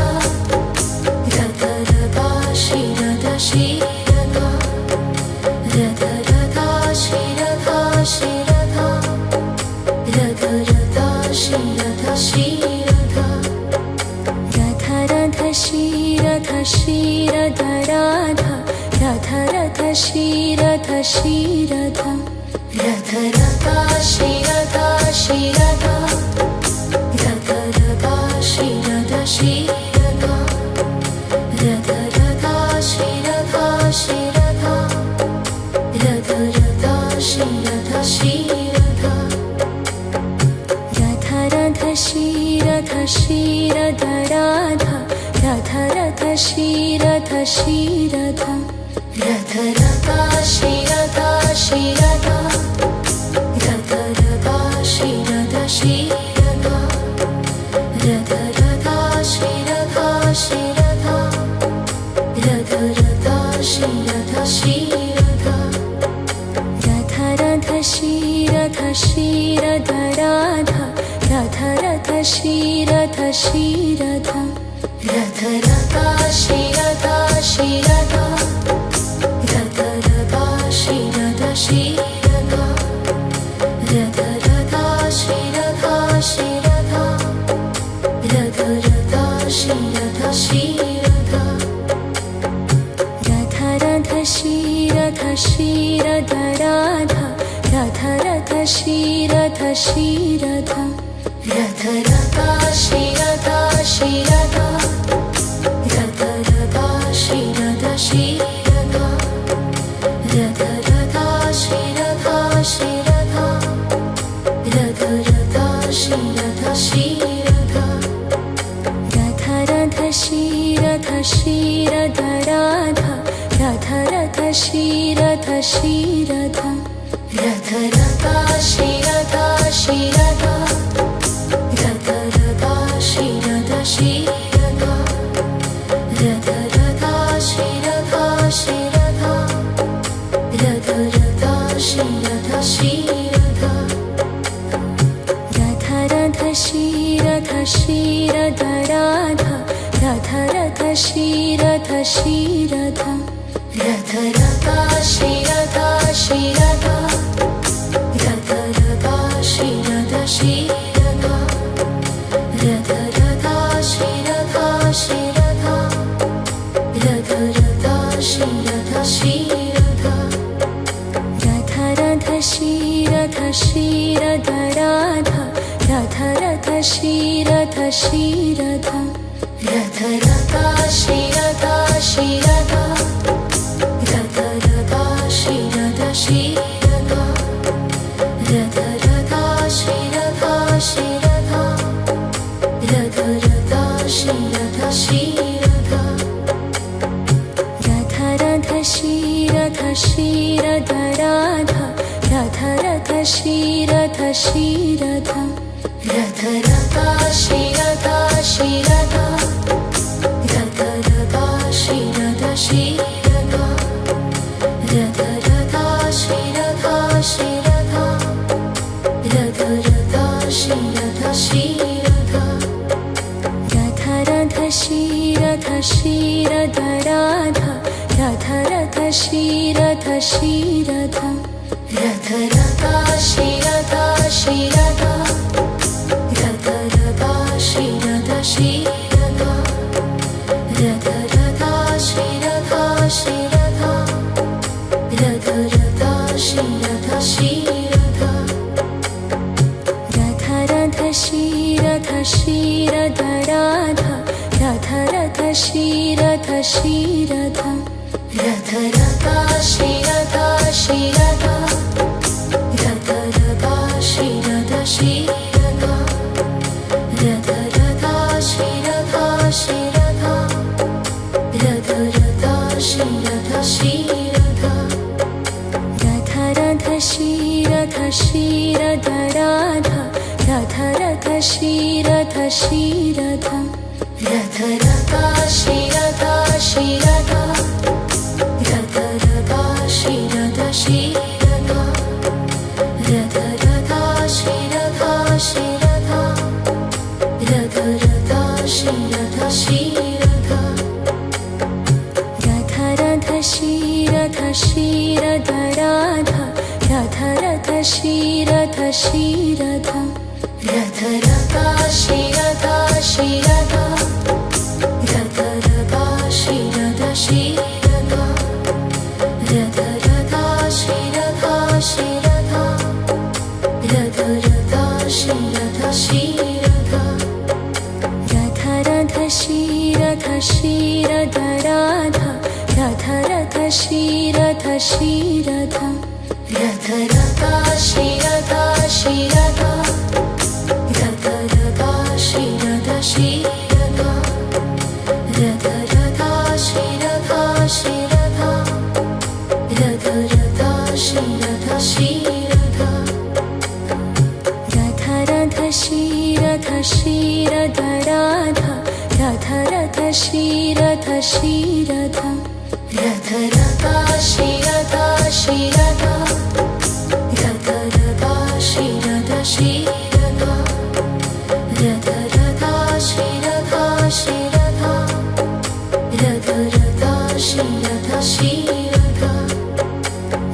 रथ रथा श्रीरथ श्रीरथ रथ रथा श्रीरथ श्रीरथ रथ रथा श्रीरथ श्रीरथ रथ रथ श्रीरथ श्रीरथ राधा रथ रथ श्रीरथ श्रीरथ रथ रथा श्रीरथ श्रीरथ रथ रथा श्रीरथ श्रीरथ रथ रथा श्रीरथ श्रीरथ रथ रथा श्रीरथ श्रीरथ रथ रथ श्रीरथ श्रीरथ राधा रथ रथ श्रीरथ श्रीरथ रथ रथा श्रीरथ श्रीरथ रथ रथा श्रीरथ श्रीरथ रथ रथा श्रीरथ श्रीरथ रथ रथा श्रीरथ श्रीरथ रथ रथ श्रीरथ श्रीरथ राधा रथ रथ श्रीरथ श्रीरथ रथ रथा श्रीरथ श्रीरथ रथ रथा श्रीरथ श्रीरथ राधा राधा रथ श्रीरथ श्रीरथ रथ रथा श्रीरथ श्रीरथ रथ रथा श्रीरथ श्रीरथ रथ रथा श्रीरथ श्रीरथ रथ रथा श्रीरथ श्रीरथ रथ रथ श्रीरथ श्रीरथ राधा राधा रथ श्रीरथ श्रीरथ रथ रथा श्रीरथ श्रीरथ रथ रथा श्रीरथ श्रीरथ रथ रथा श्रीरथ श्रीरथ रथ रथा श्रीरथ श्रीरथ रथ रथ श्रीरथ श्रीरथ राधा राधा रथ श्रीरथ श्रीरथ रथ रथा श्रीरथ श्रीरथ रथ रथा श्रीरथ श्रीरथ रथ रथा श्रीरथ श्रीरथ रथ रथा श्रीरथ श्रीरथ रथ रथ श्रीरथ श्रीरथ राधा राधा रथ श्रीरथ श्रीरथ रथ रथा श्रीरथ श्रीरथ रथ रथा श्रीरथ श्रीरथ रथ रथा श्रीरथ श्रीरथ रथ रथा श्रीरथ श्रीरथ रथ रथ श्रीरथ श्रीरथ राधा राधा रथ श्रीरथ श्रीरथ रथ रथा श्रीरथ श्रीरथ रथ रथा श्रीरथ श्रीरथ रथ रथा श्रीरथ श्रीरथ रथ रथा श्रीरथ श्रीरथ रथ रथ श्रीरथ श्रीरथ राधा राधा रथ श्रीरथ श्रीरथ रथ रथा श्रीरथ श्रीरथ रथ रथा श्रीरथ श्रीरथ रथ रथा श्रीरथ श्रीरथ रथ रथा श्रीरथ श्रीरथ रथ रथ श्रीरथ श्रीरथ राधा राधा रथ श्रीरथ श्रीरथ रथ रथा श्रीरथ श्रीरथ रथ रथा श्रीरथ श्रीरथ रथ रथा श्रीरथ श्रीरथ रथ रथा श्रीरथ श्रीरथ रथ रथ श्रीरथ श्रीरथ राधा राधा रथ श्रीरथ श्रीरथ रथ रथा श्रीरथ श्रीरथ रथ रथा श्रीरथ श्रीरथ रथ रथा श्रीरथ श्रीरथ रथ रथा श्रीरथ श्रीरथ रथ रथ श्रीरथ श्रीरथ राधा राधा रथ श्रीरथ श्रीरथ रथ रथा श्रीरथ श्रीरथ रथ रथा श्रीरथ श्रीरथ रथ रथा श्रीरथ श्रीरथ रथ रथा श्रीरथ श्रीरथ रथ रथ श्रीरथ श्रीरथ राधा राधा रथ श्रीरथ श्रीरथ रथ रथा श्रीरथ श्रीरथ रथ रथा श्रीरथ श्रीरथ रथ रथा श्रीरथ श्रीरथ रथ रथा श्रीरथ श्रीरथ रथ रथ श्रीरथ श्रीरथ राधा राधा रथ श्रीरथ श्रीरथ रथ रथा श्रीरथ श्रीरथ रथ रथा श्रीरथ श्रीरथ रथ रथा श्रीरथ श्रीरथ रथ रथा श्रीरथ श्रीरथ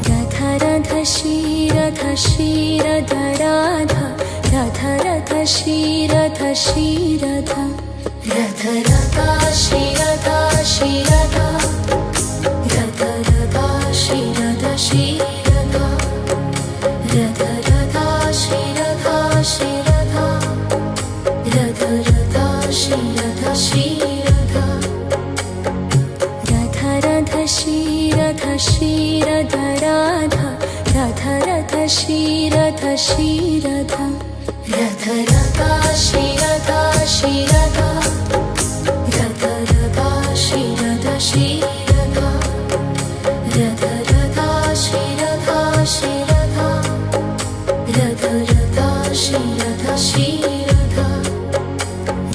रथ रथ श्रीरथ श्रीरथ राधा राधा रथ श्रीरथ श्रीरथ रथ रथा श्रीरथ श्रीरथ रथ रथा श्रीरथ राधा रथ रथ श्रीरथ श्रीरथ रथ रथा श्रीरथ श्रीरथ रथ रथा श्रीरथ श्रीरथ रथ रथा श्रीरथ श्रीरथ रथ रथा श्रीरथ श्रीरथ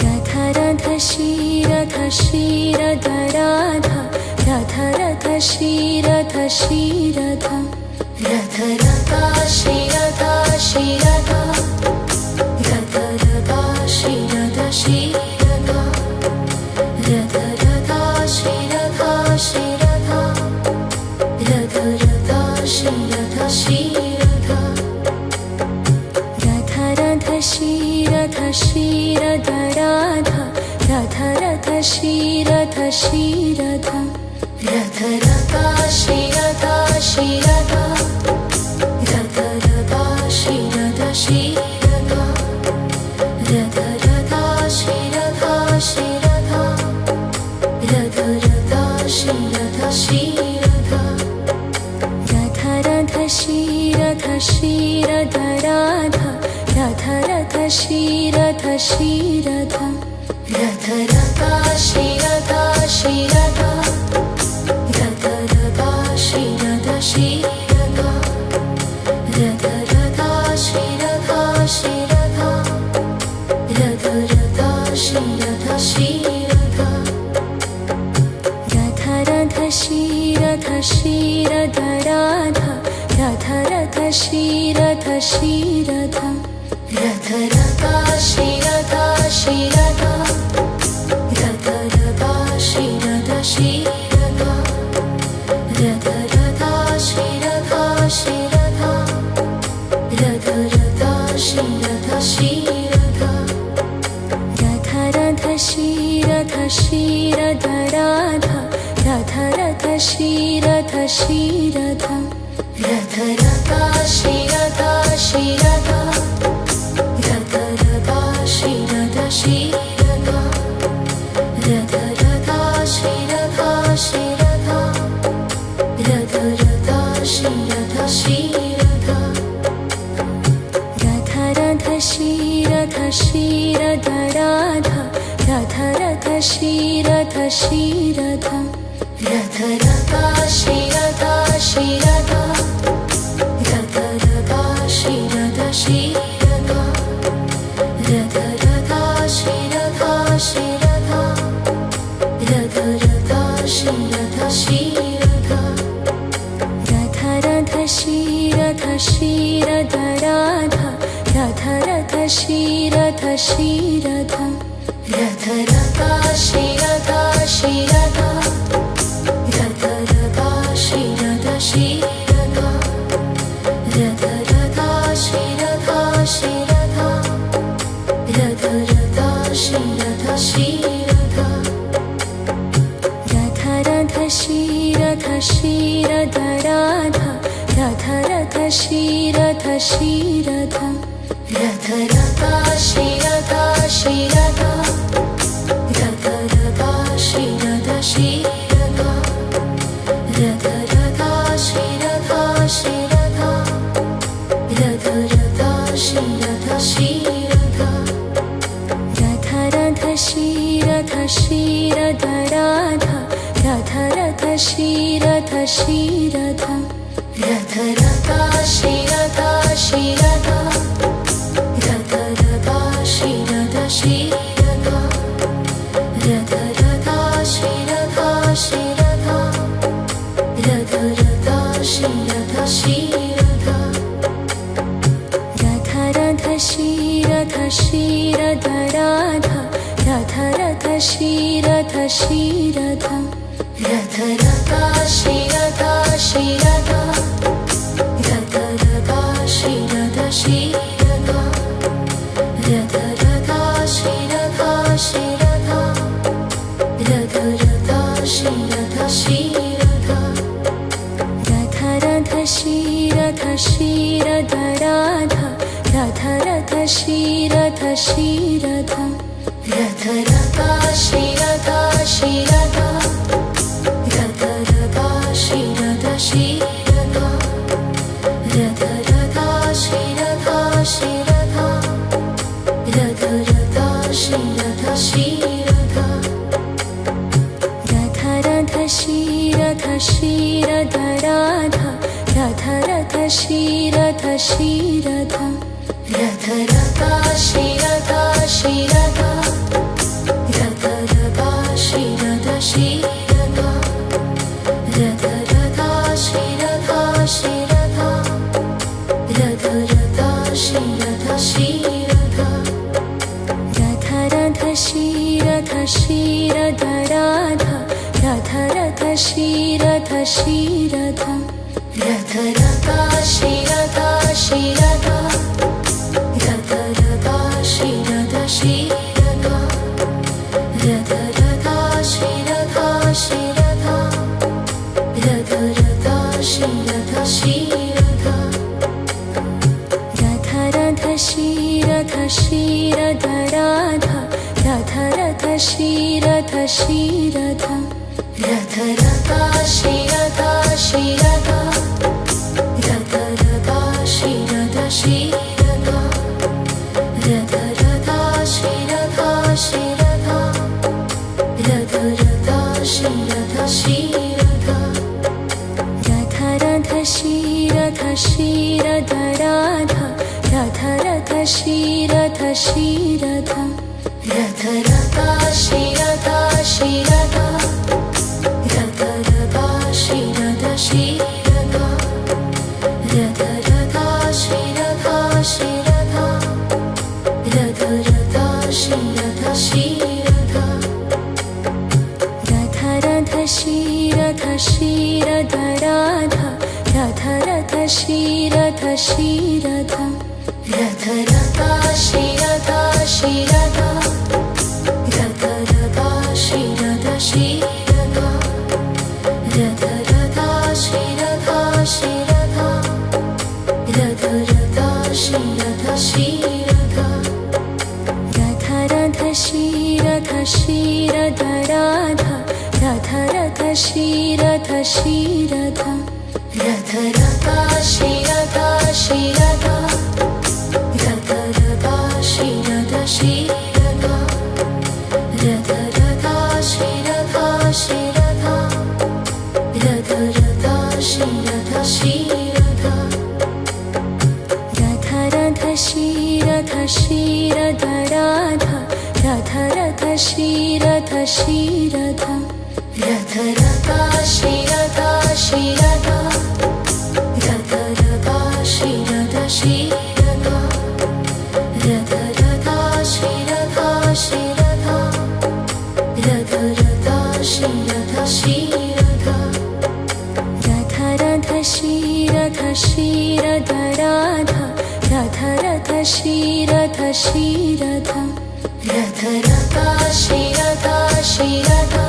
रथ रथ श्रीरथ श्रीरथ राधा रथ रथ श्रीरथ श्रीरथ रथ रथा श्रीरथ श्रीरथ रथ रथा श्रीरथ श्रीरथ रथ रथा श्रीरथ श्रीरथ रथ रथा श्रीरथ श्रीरथ रथ रथ श्रीरथ श्रीरथ राधा रथ रथ श्रीरथ श्रीरथ रथ रथा श्रीरथ श्रीरथ रथ रथा श्रीरथ श्रीरथ रथ रथा श्रीरथ श्रीरथ रथ रथा श्रीरथ श्रीरथ रथ रथ श्रीरथ श्रीरथ राधा रथ रथ श्रीरथ श्रीरथ रथ रथा श्रीरथ श्रीरथ रथ रथा श्रीरथ श्रीरथ रथ रथा श्रीरथ श्रीरथ रथ रथा श्रीरथ श्रीरथ रथ रथ श्रीरथ श्रीरथ राधा रथ रथ श्रीरथ श्रीरथ रथ रथा श्रीरथ श्रीरथ रथ रथा श्रीरथ श्रीरथ रथ रथा श्रीरथ श्रीरथ रथ रथा श्रीरथ श्रीरथ रथ रथ श्रीरथ श्रीरथ राधा रथ रथ श्रीरथ श्रीरथ रथ रथा श्रीरथ श्रीरथ रथ रथा श्रीरथ श्रीरथ रथ रथा श्रीरथ श्रीरथ रथ रथा श्रीरथ श्रीरथ रथ रथ श्रीरथ श्रीरथ राधा रथ रथ श्रीरथ श्रीरथ रथ रथा श्रीरथ श्रीरथ रथ रथा श्रीरथ श्रीरथ रथ रथा श्रीरथ श्रीरथ रथ रथा श्रीरथ श्रीरथ रथ रथ श्रीरथ श्रीरथ राधा रथ रथ श्रीरथ श्रीरथ रथ रथा श्रीरथ श्रीरथ रथ रथा श्रीरथ श्रीरथ रथ रथा श्रीरथ श्रीरथ रथ रथा श्रीरथ श्रीरथ रथ रथ श्रीरथ श्रीरथ राधा रथ रथ श्रीरथ श्रीरथ रथ रथा श्रीरथ श्रीरथ रथ रथा श्रीरथ श्रीरथ रथ रथा श्रीरथ श्रीरथ रथ रथा श्रीरथ श्रीरथ रथ रथ श्रीरथ श्रीरथ राधा रथ रथ श्रीरथ श्रीरथ रथ रथा श्रीरथ श्रीरथ रथ रथा श्रीरथ श्रीरथ रथ रथा श्रीरथ श्रीरथ रथ रथा श्रीरथ श्रीरथ रथ रथ श्रीरथ श्रीरथ राधा रथ रथ श्रीरथ श्रीरथ रथ रथा श्रीरथ श्रीरथ रथ रथा श्रीरथ श्रीरथ रथ रथा श्रीरथ श्रीरथ रथ रथा श्रीरथ श्रीरथ रथ रथ श्रीरथ श्रीरथ राधा रथ रथ श्रीरथ श्रीरथ रथ रथा श्रीरथ श्रीरथ रथ रथा श्रीरथ श्रीरथा रथ रथा श्रीरथा श्रीरथा रथ रथा श्रीरथा श्रीरथा रथ रथ श्रीरथ श्रीरथ राधा रथ रथ श्रीरथ श्रीरथा रथ रथा श्रीरथा श्रीरथा रथ रथा श्रीरथा श्रीरथा रथ रथा श्रीरथा श्रीरथा रथ रथा श्रीरथा श्रीरथा रथ रथ श्रीरथ श्रीरथ राधा रथ रथ श्रीरथ श्रीरथा रथ रथा श्रीरथा श्रीरथा रथ रथा श्रीरथा श्रीरथा रथ रथा श्रीरथा श्रीरथा रथ रथा श्रीरथा श्रीरथा रथ रथ श्रीरथ श्रीरथ राधा रथ रथ श्रीरथ श्रीरथा रथ रथा श्रीरथा श्रीरथा रथ रथा श्रीरथा श्रीरथा रथ रथा श्रीरथा श्रीरथा रथ रथा श्रीरथा श्रीरथा रथ रथ श्रीरथ श्रीरथ राधा रथ रथ श्रीरथ श्रीरथा रथ रथा श्रीरथा श्रीरथा रथ रथा श्रीरथा श्रीरथा रथ रथा श्रीरथा श्रीरथा रथ रथा श्रीरथा श्रीरथा रथ रथ श्रीरथ श्रीरथ राधा रथ रथ श्रीरथ श्रीरथा रथ रथा श्रीरथा श्रीरथा रथ रथा श्रीरथा श्रीरथा रथ रथा श्रीरथा श्रीरथा रथ रथा श्रीरथा श्रीरथा रथ रथ श्रीरथ श्रीरथ राधा रथ रथ श्रीरथ श्रीरथा रथ रथा श्रीरथा श्रीरथा रथ रथा श्रीरथा श्रीरथा रथ रथा श्रीरथा श्रीरथा रथ रथा श्रीरथा श्रीरथा रथ रथ श्रीरथ श्रीरथ राधा रथ रथ श्रीरथ श्रीरथा रथ रथा श्रीरथा श्रीरथा रथ रथा श्रीरथा श्रीरथा रथ रथा श्रीरथा श्रीरथा रथ रथा श्रीरथा श्रीरथा रथ रथ श्रीरथ श्रीरथ राधा रथ रथ श्रीरथ श्रीरथा रथ रथा श्रीरथा श्रीरथा